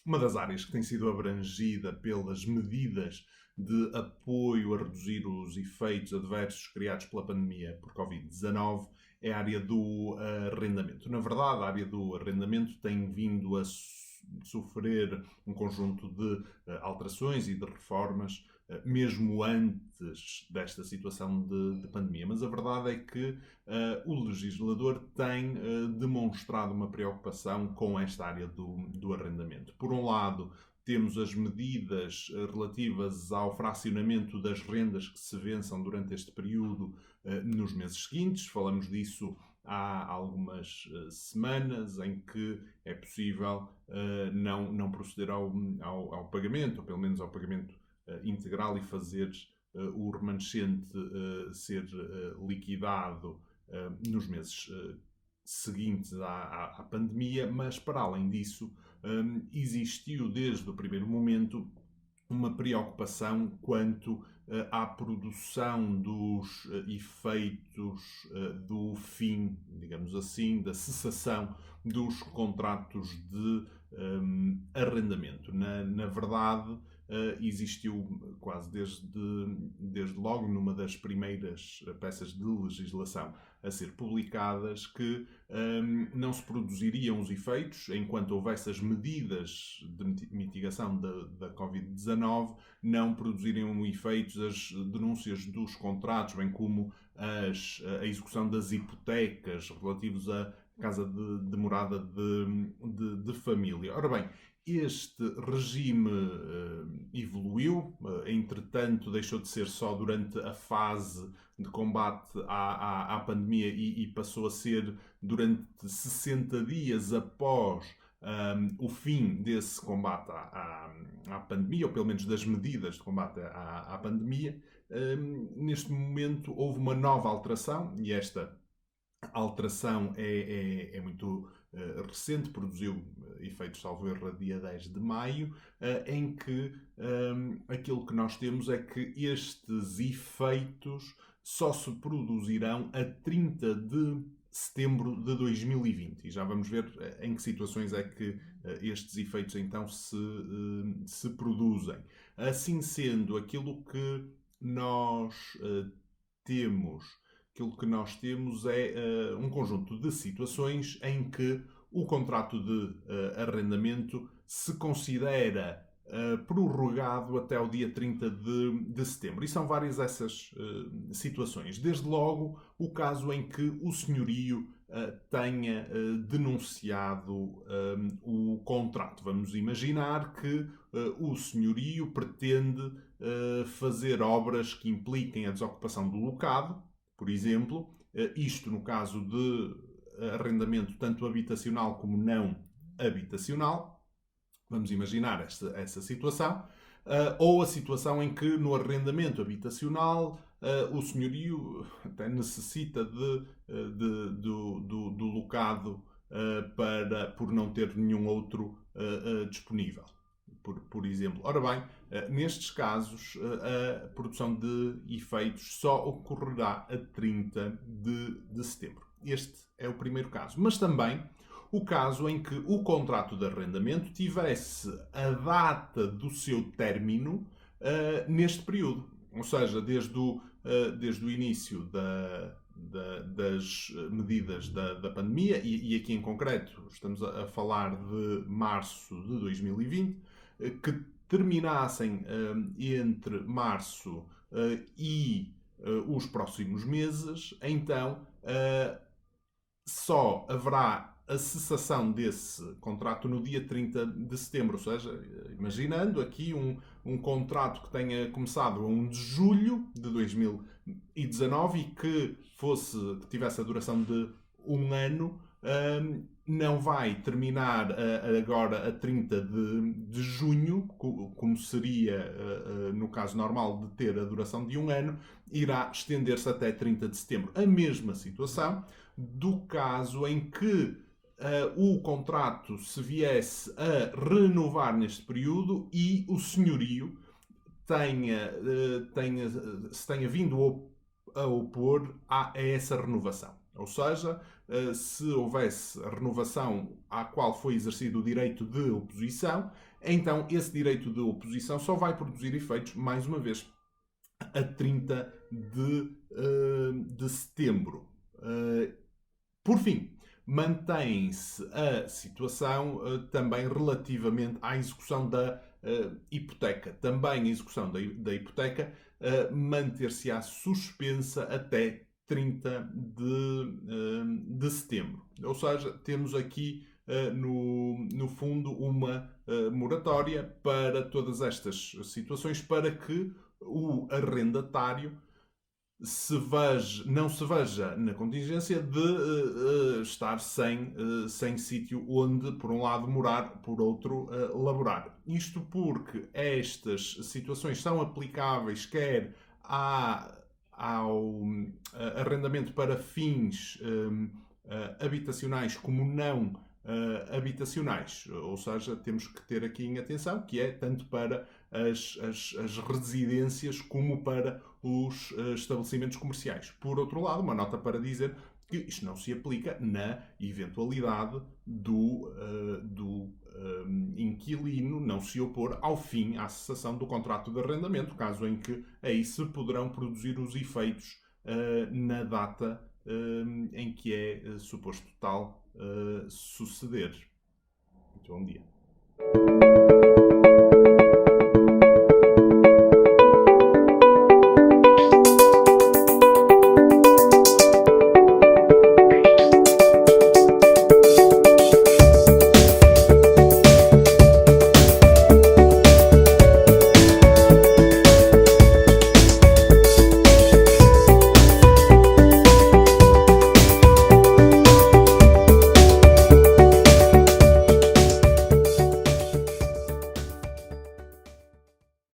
Uma das áreas que tem sido abrangida pelas medidas de apoio a reduzir os efeitos adversos criados pela pandemia por Covid-19 é a área do arrendamento. Na verdade, a área do arrendamento tem vindo a sofrer um conjunto de alterações e de reformas, mesmo antes desta situação de pandemia. Mas a verdade é que o legislador tem demonstrado uma preocupação com esta área do arrendamento. Por um lado, temos as medidas relativas ao fracionamento das rendas que se vençam durante este período nos meses seguintes. Falamos disso há algumas semanas, em que é possível não proceder ao pagamento, ou pelo menos ao pagamento integral, e fazer o remanescente ser liquidado nos meses seguintes à pandemia. Mas, para além disso, existiu desde o primeiro momento uma preocupação quanto à produção dos efeitos do fim, digamos assim, da cessação dos contratos de arrendamento. Na verdade, existiu quase desde logo, numa das primeiras peças de legislação a ser publicadas, que não se produziriam os efeitos enquanto houvesse as medidas de mitigação da Covid-19, não produziriam efeitos as denúncias dos contratos, bem como a execução das hipotecas relativos à casa de morada de família. Ora bem, este regime evoluiu, entretanto deixou de ser só durante a fase de combate à pandemia e passou a ser durante 60 dias após o fim desse combate à pandemia, ou pelo menos das medidas de combate à pandemia. Neste momento houve uma nova alteração, e esta alteração é muito recente, produziu efeitos, salvo erro, a dia 10 de maio, em que aquilo que nós temos é que estes efeitos só se produzirão a 30 de setembro de 2020. E já vamos ver em que situações é que estes efeitos então se produzem. Assim sendo, aquilo que nós temos é um conjunto de situações em que o contrato de arrendamento se considera prorrogado até o dia 30 de setembro. E são várias essas situações. Desde logo, o caso em que o senhorio tenha denunciado o contrato. Vamos imaginar que o senhorio pretende fazer obras que impliquem a desocupação do locado, por exemplo, isto no caso de arrendamento tanto habitacional como não habitacional. Vamos imaginar essa situação. Ou a situação em que no arrendamento habitacional o senhorio até necessita do locado por não ter nenhum outro disponível, por exemplo. Ora bem, nestes casos a produção de efeitos só ocorrerá a 30 de setembro. Este é o primeiro caso. Mas também o caso em que o contrato de arrendamento tivesse a data do seu término neste período. Ou seja, desde o início das medidas da pandemia, e aqui em concreto estamos a falar de março de 2020, que terminassem entre março e os próximos meses, então só haverá a cessação desse contrato no dia 30 de setembro. Ou seja, imaginando aqui um contrato que tenha começado a 1 de julho de 2019 e que tivesse a duração de um ano, não vai terminar agora a 30 de junho, como seria no caso normal de ter a duração de um ano, irá estender-se até 30 de setembro. A mesma situação do caso em que o contrato se viesse a renovar neste período e o senhorio se tenha vindo a opor a essa renovação. Ou seja, se houvesse renovação à qual foi exercido o direito de oposição, então esse direito de oposição só vai produzir efeitos, mais uma vez, a 30 de setembro. Por fim, mantém-se a situação também relativamente à execução da hipoteca. Também a execução da hipoteca manter-se-á suspensa até 30 de setembro. Ou seja, temos aqui, no fundo, uma moratória para todas estas situações, para que o arrendatário não se veja na contingência de estar sem sítio onde, por um lado, morar, por outro, laborar. Isto porque estas situações são aplicáveis quer ao arrendamento para fins habitacionais como não habitacionais. Ou seja, temos que ter aqui em atenção que é tanto para as residências como para os estabelecimentos comerciais. Por outro lado, uma nota para dizer que isto não se aplica na eventualidade do inquilino não se opor ao fim, à cessação do contrato de arrendamento, caso em que aí se poderão produzir os efeitos na data em que é suposto tal suceder. Muito bom dia.